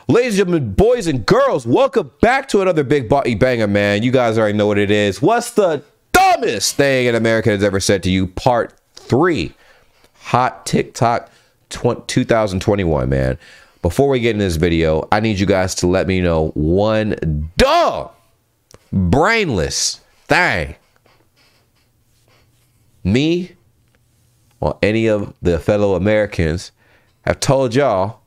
Ladies and gentlemen, boys and girls, welcome back to another Big Body Banger, man. You guys already know what it is. What's the dumbest thing an American has ever said to you? Part 3. Hot TikTok 2021, man. Before we get into this video, I need you guys to let me know one dumb, brainless thing me or any of the fellow Americans have told y'all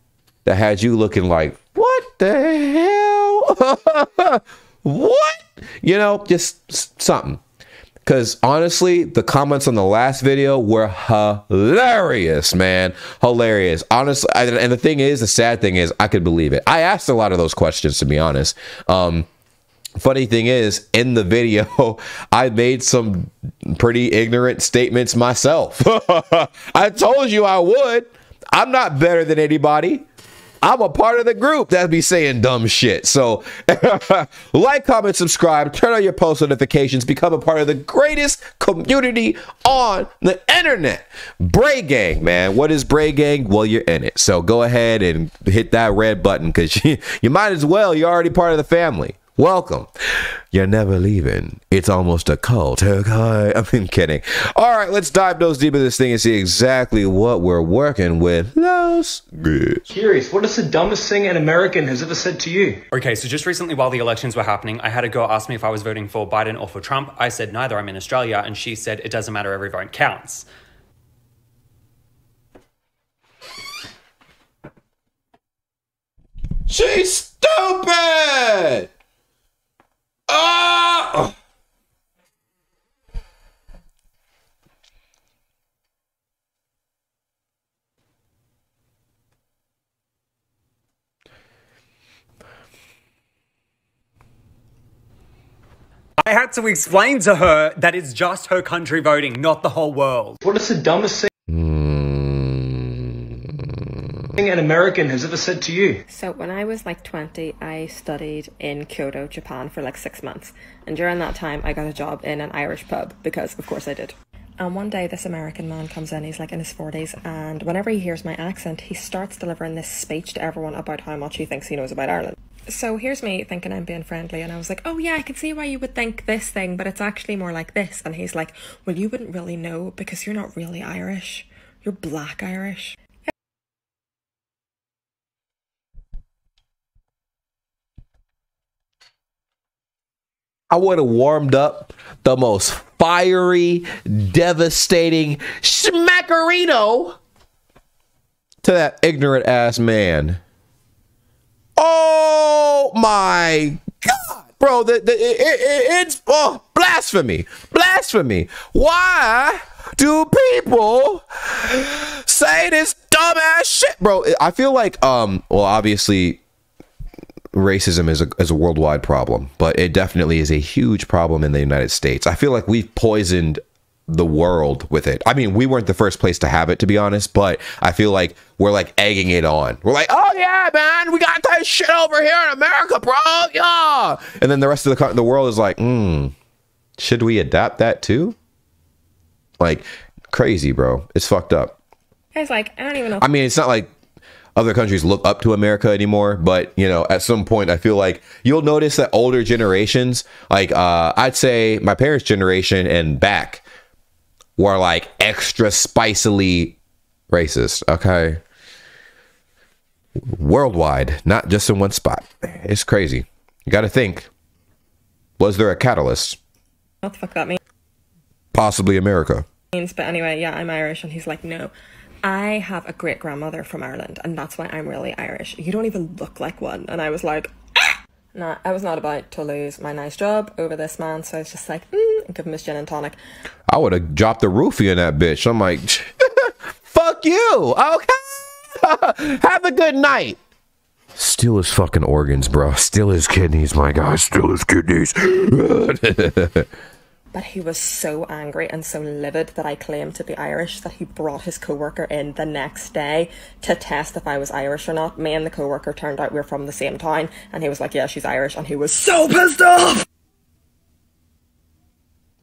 that had you looking like, what the hell? What? You know, just something. Because honestly, the comments on the last video were hilarious, man. Hilarious. Honestly, and the thing is, the sad thing is, I could believe it. I asked a lot of those questions, to be honest. Funny thing is, in the video, I made some pretty ignorant statements myself. I told you I would. I'm not better than anybody. I'm a part of the group that be saying dumb shit. So like, comment, subscribe, turn on your post notifications, become a part of the greatest community on the internet. Bray Gang, man. What is Bray Gang? Well, you're in it. So go ahead and hit that red button because you might as well. You're already part of the family. Welcome. You're never leaving. It's almost a cult. Okay, I'm kidding. All right, let's dive nose deep into this thing and see exactly what we're working with. Let's get curious. What is the dumbest thing an American has ever said to you? Okay, so just recently while the elections were happening, I had a girl ask me if I was voting for Biden or for Trump. I said neither, I'm in Australia, and she said it doesn't matter, every vote counts. She's stupid! Oh! I had to explain to her that it's just her country voting, not the whole world. What is the dumbest thing an American has ever said to you? So when I was like 20, I studied in Kyoto, Japan for like 6 months. And during that time, I got a job in an Irish pub because of course I did. And one day this American man comes in, he's like in his 40s, and whenever he hears my accent, he starts delivering this speech to everyone about how much he thinks he knows about Ireland. So here's me thinking I'm being friendly, and I was like, oh yeah, I can see why you would think this thing, but it's actually more like this. And he's like, well, you wouldn't really know because you're not really Irish. You're black Irish. I would have warmed up the most fiery, devastating smackerino to that ignorant ass man. Oh my God, bro! It's blasphemy, blasphemy. Why do people say this dumbass shit, bro? I feel like, well, obviously, racism is a worldwide problem, but it definitely is a huge problem in the United States. I feel like we've poisoned the world with it. I mean, we weren't the first place to have it, to be honest, but I feel like we're like egging it on. We're like, oh yeah, man, we got that shit over here in America, bro. Yeah. And then the rest of the world is like, should we adapt that too? Like, crazy, bro. It's fucked up. It's like, I don't even know. I mean, it's not like other countries look up to America anymore, but you know, at some point I feel like you'll notice that older generations, like I'd say my parents' generation and back, were like extra spicily racist. Okay, worldwide, not just in one spot. It's crazy. You got to think, was there a catalyst? What the fuck that means? Possibly America. But anyway, yeah, I'm Irish. And he's like, no, I have a great grandmother from Ireland, and that's why I'm really Irish. You don't even look like one. And I was like, ah! Nah, I was not about to lose my nice job over this man, so I was just like, give him his gin and tonic. I would have dropped the roofie in that bitch. I'm like, fuck you, okay? Have a good night. Steal his fucking organs, bro. Steal his kidneys, my guy. Steal his kidneys. But he was so angry and so livid that I claimed to be Irish that he brought his co-worker in the next day to test if I was Irish or not. Me and the co-worker turned out we were from the same town, and he was like, yeah, she's Irish, and he was so pissed off!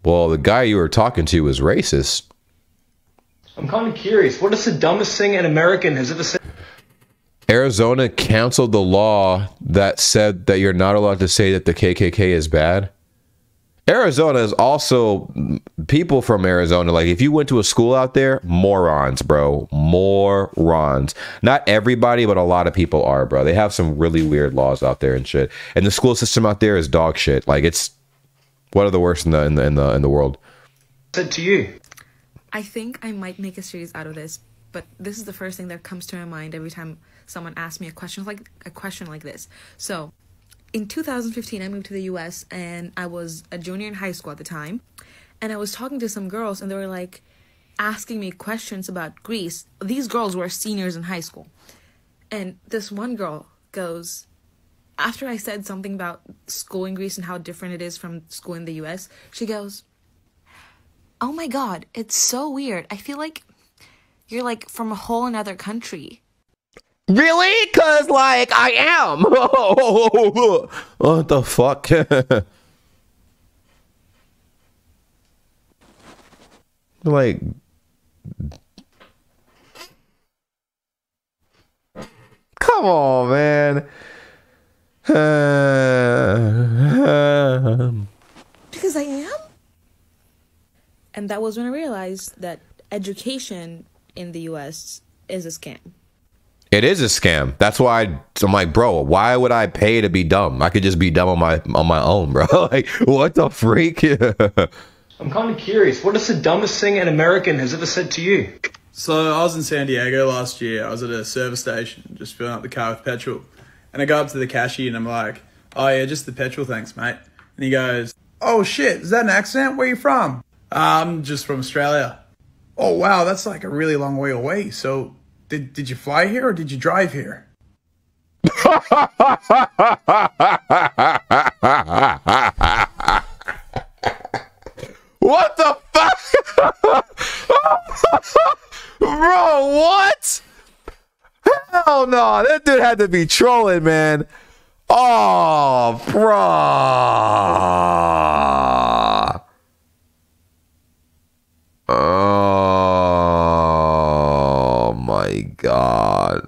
Well, the guy you were talking to was racist. I'm kind of curious. What is the dumbest thing an American has ever said? Arizona canceled the law that said that you're not allowed to say that the KKK is bad. Arizona is also, people from Arizona, like if you went to a school out there, morons, bro. Morons. Not everybody, but a lot of people are, bro. They have some really weird laws out there and shit. And the school system out there is dog shit. Like it's one of the worst in the world. Said to you. I think I might make a series out of this, but this is the first thing that comes to my mind every time someone asks me a question like this. So, in 2015, I moved to the US and I was a junior in high school at the time. And I was talking to some girls and they were like asking me questions about Greece. These girls were seniors in high school. And this one girl goes, after I said something about school in Greece and how different it is from school in the US, she goes, "Oh my God, it's so weird. I feel like you're like from a whole another country." Really? Cause like I am. What the fuck? Like, come on, man. Because I am. And that was when I realized that education in the US is a scam. It is a scam. That's why I'm like, bro, why would I pay to be dumb? I could just be dumb on my own, bro. Like, what the freak? I'm kind of curious. What is the dumbest thing an American has ever said to you? So I was in San Diego last year. I was at a service station, just filling up the car with petrol. And I go up to the cashier and I'm like, "Oh yeah, just the petrol, thanks, mate." And he goes, "Oh shit, is that an accent? Where are you from?" "I'm just from Australia." "Oh wow, that's like a really long way away. So did you fly here or did you drive here?" What the fuck? Bro, what? Hell no, that dude had to be trolling, man. Oh, bro. Oh my God.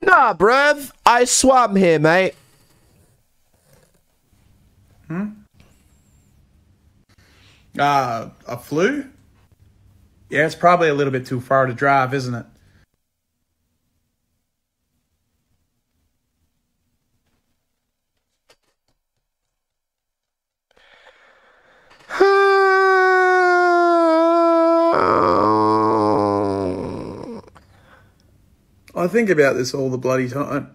Nah, bruv. I swam here, mate. A flu? Yeah, it's probably a little bit too far to drive, isn't it? I think about this all the bloody time.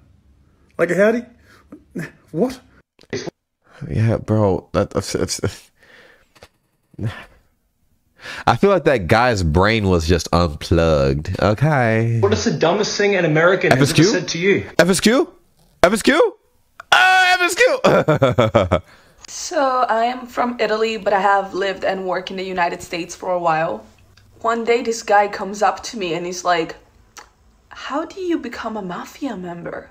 Like a howdy? What? Yeah, bro. I feel like that guy's brain was just unplugged. Okay. What is the dumbest thing an American has ever said to you? FSQ? FSQ? FSQ! So I am from Italy, but I have lived and worked in the United States for a while. One day this guy comes up to me and he's like, "How do you become a mafia member?"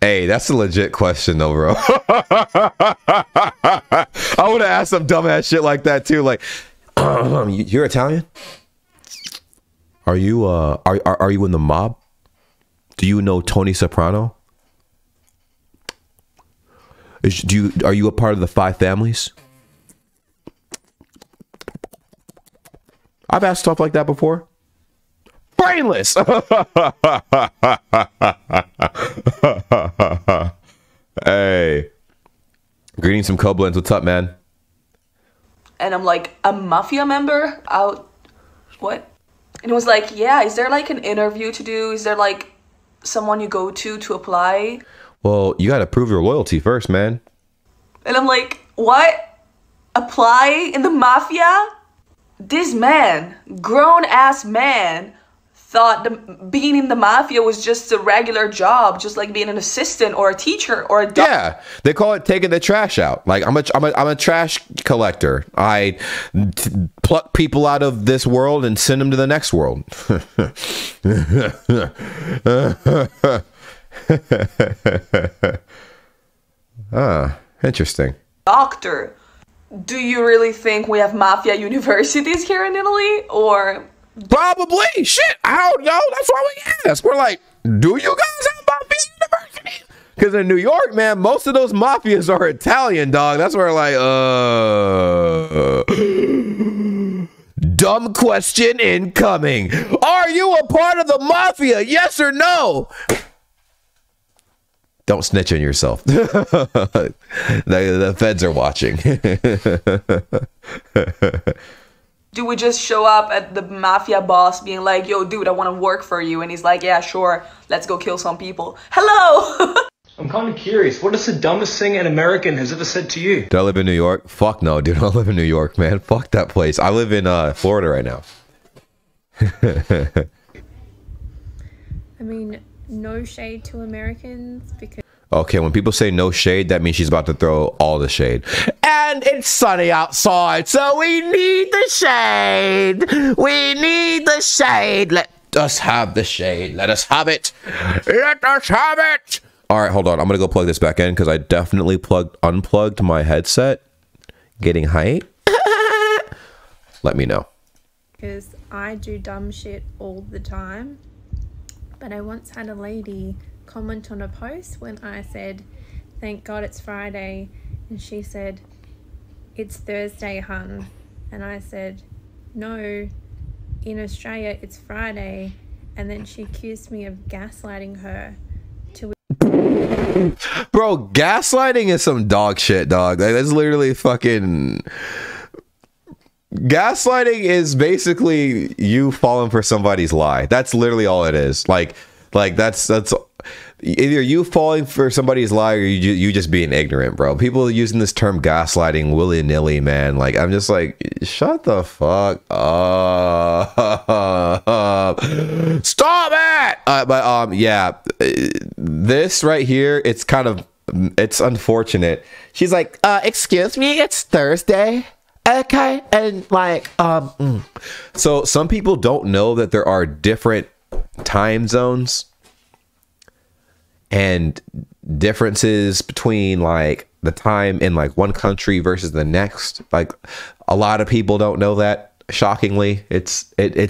Hey, that's a legit question though, bro. I would have asked some dumbass shit like that too. Like, you're Italian? Are you are you in the mob? Do you know Tony Soprano? Are you a part of the Five Families? I've asked stuff like that before. Brainless. Hey, greetings from Koblenz. What's up, man? And I'm like, "A mafia member? What?" And it was like, "Yeah, is there like an interview to do? Is there like someone you go to apply?" Well, you got to prove your loyalty first, man. And I'm like, "What? Apply in the mafia?" This man, grown-ass man, thought being in the mafia was just a regular job, just like being an assistant or a teacher or a doctor. Yeah, they call it taking the trash out. Like I'm a trash collector. I pluck people out of this world and send them to the next world. Interesting. Doctor. Do you really think we have mafia universities here in Italy? Or Probably. Shit, I don't know. That's why we ask. We're like, do you guys have mafia universities? Because in New York, man, most of those mafias are Italian, dog. That's where like, dumb question incoming. Are you a part of the mafia? Yes or no? Don't snitch on yourself. The feds are watching. Do we just show up at the mafia boss being like, yo, dude, I want to work for you? And he's like, yeah, sure. Let's go kill some people. Hello. I'm kind of curious. What is the dumbest thing an American has ever said to you? Do I live in New York? Fuck no, dude. I don't live in New York, man. Fuck that place. I live in Florida right now. I mean, no shade to Americans because... Okay, when people say no shade, that means she's about to throw all the shade. And it's sunny outside, so we need the shade. We need the shade. Let us have the shade. Let us have it. Let us have it. All right, hold on. I'm going to go plug this back in because I definitely unplugged my headset. Getting hype. Let me know. Because I do dumb shit all the time. But I once had a lady comment on a post when I said, thank God it's Friday, and she said, it's Thursday, hun. And I said, no, in Australia it's Friday. And then she accused me of gaslighting her to... Bro, gaslighting is some dog shit, dog. That's literally fucking... Gaslighting is basically you falling for somebody's lie. That's literally all it is. Like that's either you falling for somebody's lie or you just being ignorant, bro. People using this term gaslighting willy-nilly, man. Like, I'm just like, shut the fuck up. Stop it. But yeah, this right here, it's unfortunate. She's like, excuse me, it's Thursday. Okay. And like, so some people don't know that there are different time zones and differences between like the time in like one country versus the next. Like, a lot of people don't know that. Shockingly, it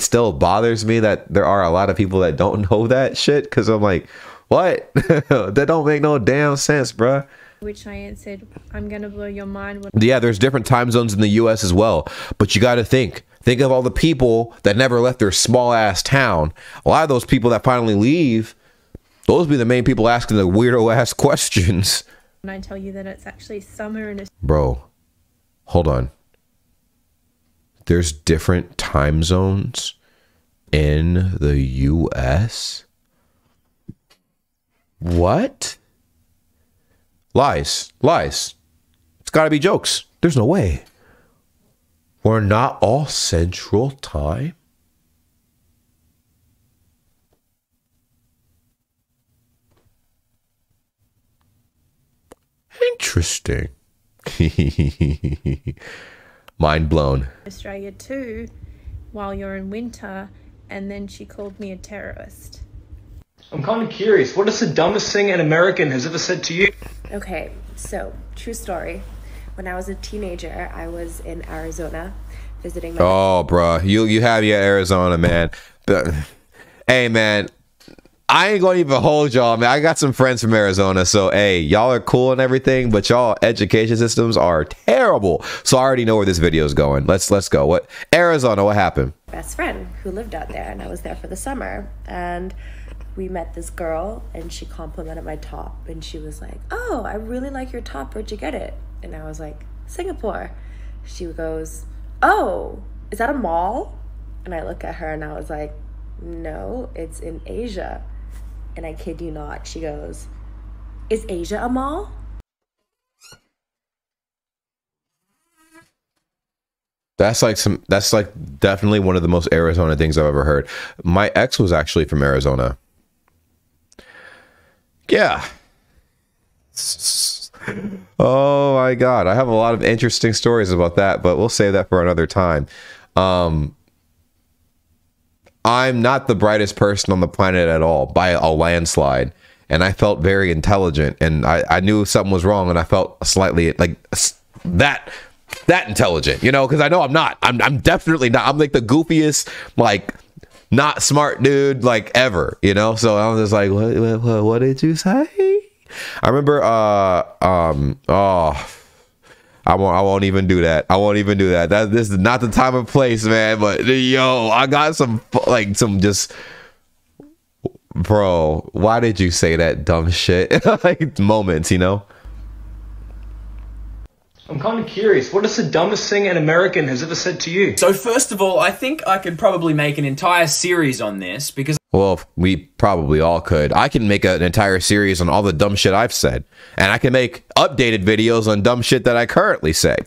still bothers me that there are a lot of people that don't know that shit, because I'm like, what? That don't make no damn sense, bruh. Which I answered, I'm gonna blow your mind. Yeah, there's different time zones in the US as well, but you got to think of all the people that never left their small ass town. A lot of those people that finally leave, those be the main people asking the weirdo ass questions. When I tell you that it's actually summer in... Bro, hold on. There's different time zones in the US? What? Lies. It's gotta be jokes. There's no way. We're not all Central Time? Interesting. Mind blown. Australia too, while you're in winter, and then she called me a terrorist. I'm kind of curious. What is the dumbest thing an American has ever said to you? Okay, so true story. When I was a teenager, I was in Arizona visiting my... Oh, bruh. You have your Arizona, man. But, hey, man. I ain't gonna even hold y'all, man. I got some friends from Arizona, so hey, y'all are cool and everything, but y'all education systems are terrible. So I already know where this video is going. Let's go. What Arizona? What happened? Best friend who lived out there, and I was there for the summer, and we met this girl, and she complimented my top, and she was like, "Oh, I really like your top. Where'd you get it?" And I was like, "Singapore." She goes, "Oh, is that a mall?" And I look at her, and I was like, "No, it's in Asia." And I kid you not, she goes, "Is Asia a mall?" That's like definitely one of the most Arizona things I've ever heard. My ex was actually from Arizona. Yeah. Oh my God. I have a lot of interesting stories about that, but we'll save that for another time. I'm not the brightest person on the planet at all by a landslide. And I felt very intelligent, and I knew something was wrong, and I felt slightly like that that intelligent, you know, because I know I'm not. I'm definitely not. I'm like the goofiest, like not smart dude like ever, you know. So I was just like, what did you say? I remember I won't even do that. I won't even do that. This is not the time and place, man. But yo, I got some just, bro, why did you say that dumb shit? Like moments, you know. I'm kind of curious. What is the dumbest thing an American has ever said to you? So first of all, I think I could probably make an entire series on this because... Well, we probably all could. I can make an entire series on all the dumb shit I've said. And I can make updated videos on dumb shit that I currently say.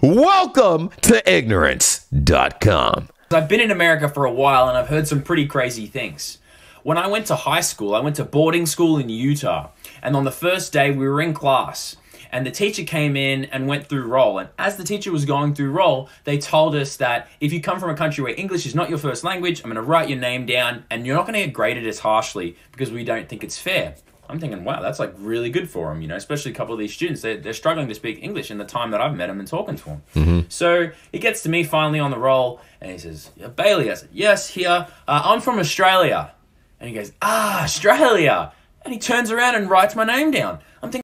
Welcome to ignorance.com. I've been in America for a while and I've heard some pretty crazy things. When I went to high school, I went to boarding school in Utah. And on the first day, we were in class. And the teacher came in and went through roll. And as the teacher was going through roll, they told us that if you come from a country where English is not your first language, I'm going to write your name down and you're not going to get graded as harshly because we don't think it's fair. I'm thinking, wow, that's like really good for them, you know, especially a couple of these students. They're struggling to speak English in the time that I've met them and talking to them. Mm-hmm. So he gets to me finally on the roll and he says, Bailey, I said, yes, here. I'm from Australia. And he goes, Australia. And he turns around and writes my name down. I'm thinking,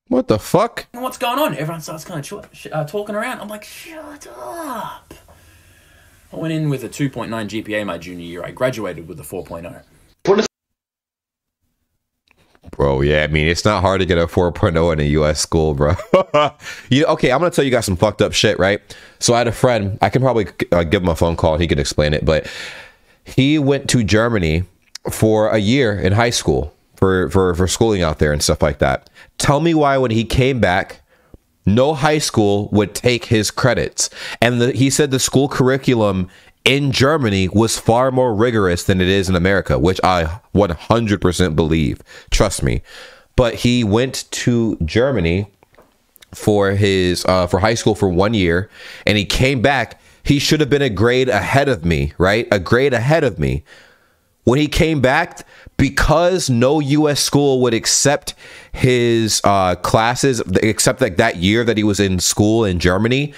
what the fuck? What's going on? Everyone starts kind of talking around. I'm like, shut up. I went in with a 2.9 GPA my junior year. I graduated with a 4.0. Bro, yeah, I mean, it's not hard to get a 4.0 in a U.S. school, bro. Okay, I'm going to tell you guys some fucked up shit, right? So I had a friend. I can probably give him a phone call and he could explain it. But he went to Germany for a year in high school for schooling out there and stuff like that. Tell me why when he came back, no high school would take his credits. And he said the school curriculum in Germany was far more rigorous than it is in America, which I 100% believe. Trust me. But he went to Germany for his for high school for 1 year, and he came back. He should have been a grade ahead of me, right? A grade ahead of me. When he came back, because no U.S. school would accept his classes, except like that year that he was in school in Germany,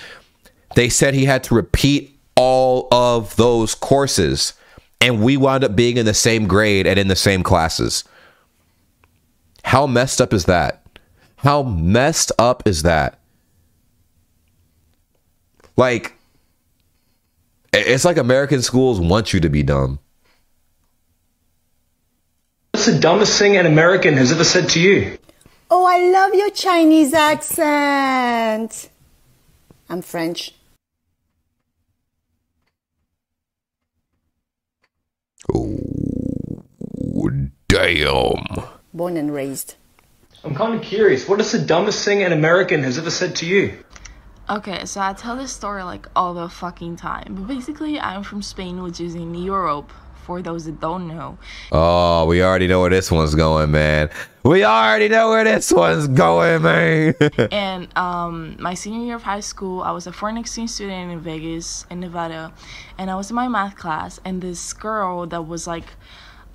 they said he had to repeat all of those courses. And we wound up being in the same grade and in the same classes. How messed up is that? How messed up is that? Like, it's like American schools want you to be dumb. What's the dumbest thing an American has ever said to you? Oh, I love your Chinese accent. I'm French. Oh, damn. Born and raised. I'm kind of curious. What is the dumbest thing an American has ever said to you? Okay, so I tell this story like all the fucking time. But basically, I'm from Spain, which is in Europe. For those that don't know. Oh, we already know where this one's going, man. We already know where this one's going, man. And my senior year of high school, I was a foreign exchange student in Vegas, in Nevada, and I was in my math class, and this girl that was like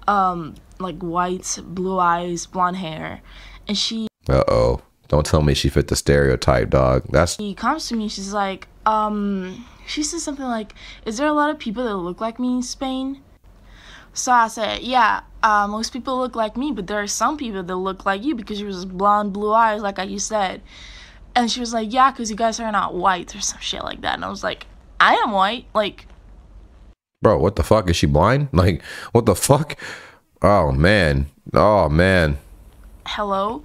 white, blue eyes, blonde hair, and she. Uh-oh. Don't tell me she fit the stereotype, dog. She comes to me, she's like, she says something like, "Is there a lot of people that look like me in Spain?" So I said, yeah, most people look like me, but there are some people that look like you because you was blonde, blue eyes, like you said. And she was like, yeah, because you guys are not white or some shit like that. And I was like, I am white. Like, bro, what the fuck? Is she blind? Like, what the fuck? Oh, man. Oh, man. Hello?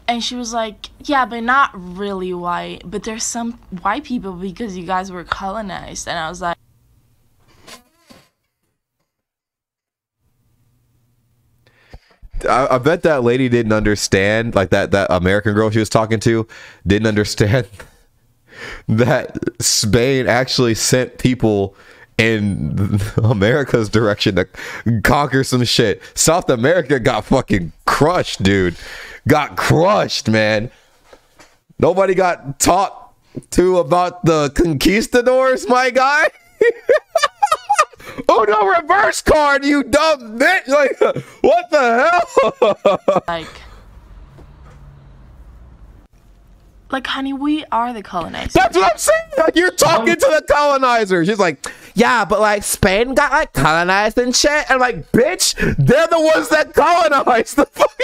And she was like, yeah, but not really white. But there's some white people because you guys were colonized. And I was like, I bet that lady didn't understand, like that American girl she was talking to didn't understand that Spain actually sent people in America's direction to conquer some shit. South America got fucking crushed, dude. Got crushed, man. Nobody got taught to about the conquistadors, my guy. Oh no, reverse card, you dumb bitch! Like, what the hell? Like, honey, we are the colonizers. That's what I'm saying. Like, you're talking to the colonizers. She's like, yeah, but like Spain got like colonized and shit. And I'm like, bitch, they're the ones that colonized the fucking.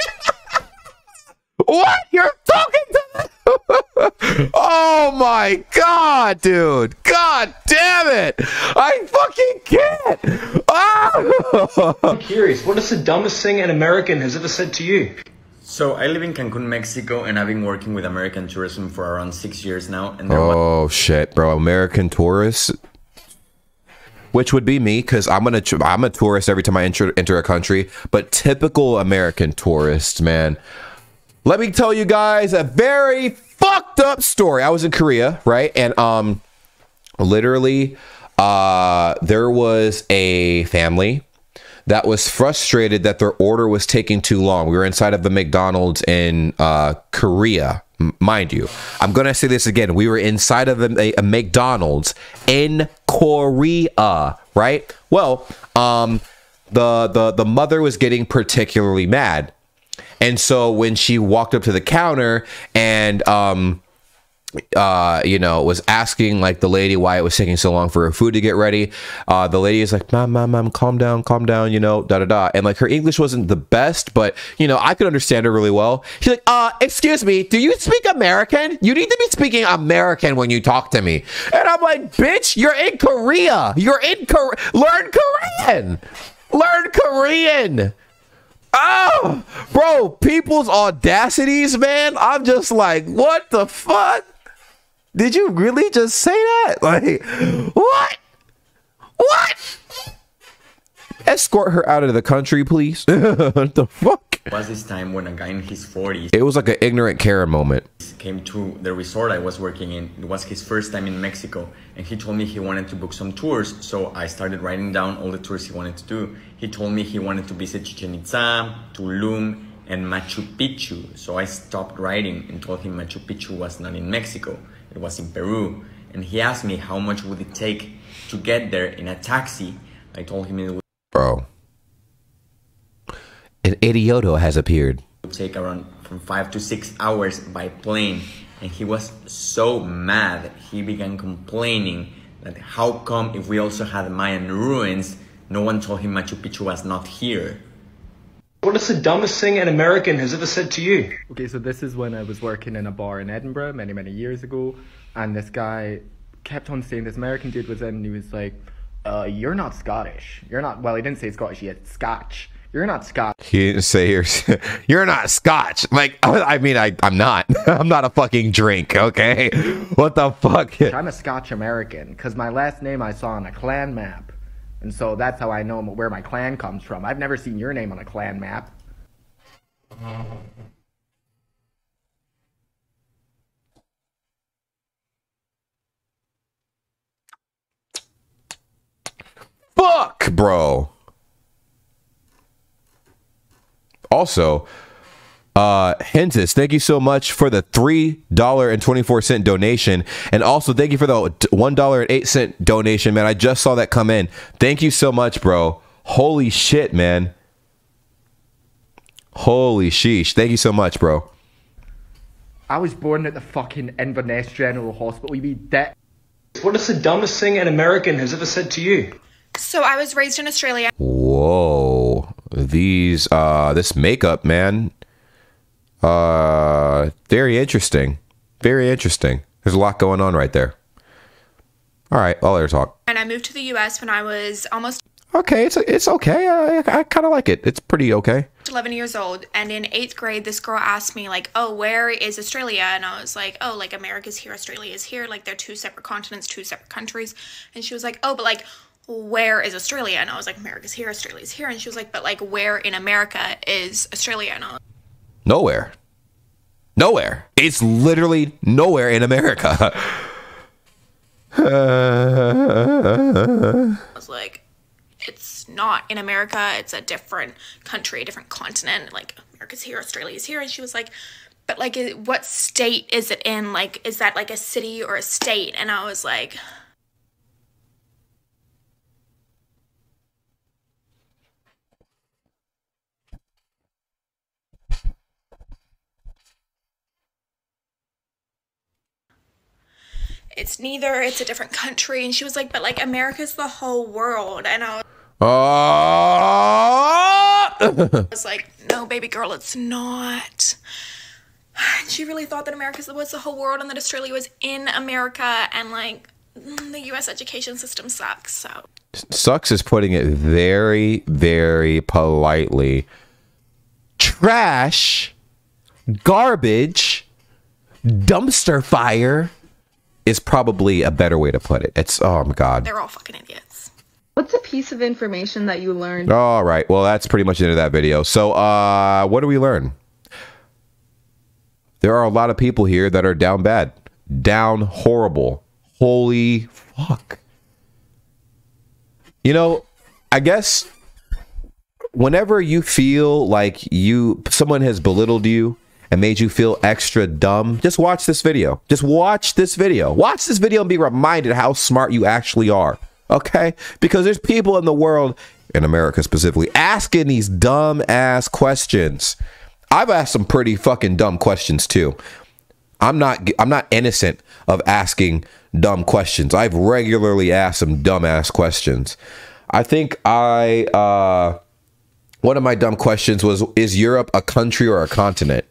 What? You're talking to them? Oh my god, dude. God damn it. I fucking can't. Ah! I'm curious, what is the dumbest thing an American has ever said to you? So I live in Cancun, Mexico, and I've been working with American tourism for around 6 years now. And oh shit, bro! American tourists, which would be me, because I'm a tourist every time I enter a country. But typical American tourists, man. Let me tell you guys a very fucked up story. I was in Korea, right? And literally, there was a family that was frustrated that their order was taking too long. We were inside of the McDonald's in Korea, mind you. I'm gonna say this again. We were inside of a McDonald's in Korea, right? Well, the mother was getting particularly mad, and so when she walked up to the counter and you know, was asking like the lady why it was taking so long for her food to get ready. The lady is like, mom, calm down, you know, da. And like her English wasn't the best, but you know, I could understand her really well. She's like, excuse me, do you speak American? You need to be speaking American when you talk to me. And I'm like, bitch, you're in Korea. Learn Korean. Learn Korean. Oh, bro, people's audacities, man. I'm just like, what the fuck? Did you really just say that? Like, what? What? Escort her out of the country, please. What the fuck? It was this time when a guy in his 40s... It was like an ignorant Karen moment. ...came to the resort I was working in. It was his first time in Mexico. And he told me he wanted to book some tours. So I started writing down all the tours he wanted to do. He told me he wanted to visit Chichen Itza, Tulum, and Machu Picchu. So I stopped writing and told him Machu Picchu was not in Mexico. It was in Peru. And he asked me how much would it take to get there in a taxi. I told him it would... Bro. An idioto has appeared. It would take around from 5 to 6 hours by plane. And he was so mad. He began complaining that how come if we also had Mayan ruins, no one told him Machu Picchu was not here. What is the dumbest thing an American has ever said to you? Okay, so this is when I was working in a bar in Edinburgh many years ago, and this guy kept on saying, this American dude was in, and he was like, you're not Scottish. You're not, well, he didn't say Scottish, he had Scotch. You're not Scotch. He didn't say you're not Scotch. Like, I mean, I'm not. I'm not a fucking drink, okay? What the fuck? I'm a Scotch American, because my last name I saw on a clan map. And so that's how I know where my clan comes from. I've never seen your name on a clan map. Fuck, bro. Also, Hentis, thank you so much for the $3.24 donation. And also, thank you for the $1.08 donation, man. I just saw that come in. Thank you so much, bro. Holy shit, man. Holy sheesh. Thank you so much, bro. I was born at the fucking Inverness General Hospital. You be dead. What is the dumbest thing an American has ever said to you? So I was raised in Australia. Whoa. This makeup, man. Very interesting. Very interesting. There's a lot going on right there. All right, I'll let her talk. And I moved to the US when I was almost... Okay, it's okay. I kind of like it. It's pretty okay. 11 years old, and in 8th grade this girl asked me like, oh, where is Australia? And I was like, oh, like America's here, Australia is here, like they're two separate continents, two separate countries. And she was like, oh, but like where is Australia? And I was like, America's here, Australia's here. And she was like, but like where in America is Australia? And I was nowhere. It's literally nowhere in America. I was like, it's not in America, it's a different country, a different continent. Like America's here, Australia's here. And she was like, but like what state is it in? Like, is that like a city or a state? And I was like, it's neither, it's a different country. And she was like, but like America's the whole world. And I was like, no, baby girl, it's not. And she really thought that America was the whole world and that Australia was in America, and like the US education system sucks. So sucks is putting it very, very politely. Trash, garbage, dumpster fire is probably a better way to put it. It's, oh my God. They're all fucking idiots. What's a piece of information that you learned? All right. Well, that's pretty much the end of that video. So, what do we learn? There are a lot of people here that are down bad, down horrible. Holy fuck. You know, I guess whenever you feel like someone has belittled you and made you feel extra dumb, just watch this video. Just watch this video. Watch this video and be reminded how smart you actually are. Okay? Because there's people in the world, in America specifically, asking these dumb ass questions. I've asked some pretty fucking dumb questions too. I'm not innocent of asking dumb questions. I've regularly asked some dumbass questions. I think one of my dumb questions was, is Europe a country or a continent?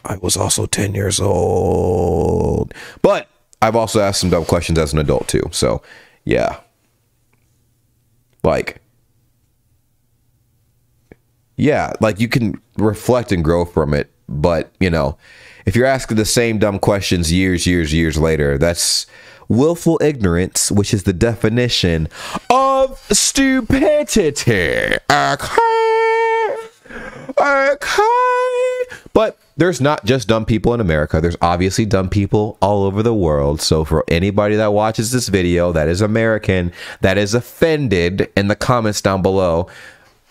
I was also 10 years old. But I've also asked some dumb questions as an adult too. So, yeah. Yeah, like you can reflect and grow from it. But, you know, if you're asking the same dumb questions years later, that's willful ignorance, which is the definition of stupidity. Okay. But there's not just dumb people in America. There's obviously dumb people all over the world. So for anybody that watches this video that is American, that is offended, in the comments down below,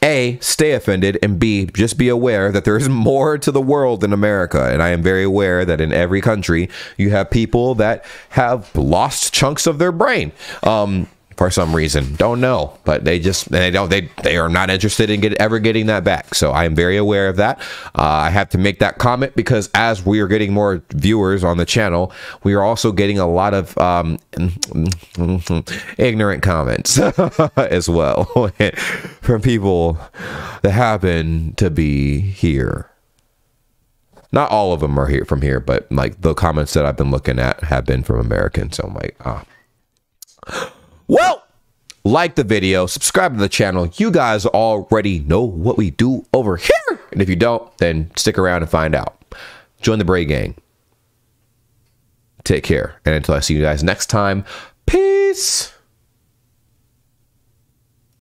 A, stay offended, and B, just be aware that there is more to the world than America. And I am very aware that in every country, you have people that have lost chunks of their brain. For some reason, don't know, but they are not interested in ever getting that back. So I am very aware of that. I have to make that comment because as we are getting more viewers on the channel, we are also getting a lot of ignorant comments as well from people that happen to be here. Not all of them are here from here, but like the comments that I've been looking at have been from Americans. So I'm like, well, like the video, subscribe to the channel. You guys already know what we do over here. And if you don't, then stick around and find out. Join the Bray gang. Take care. And until I see you guys next time, peace.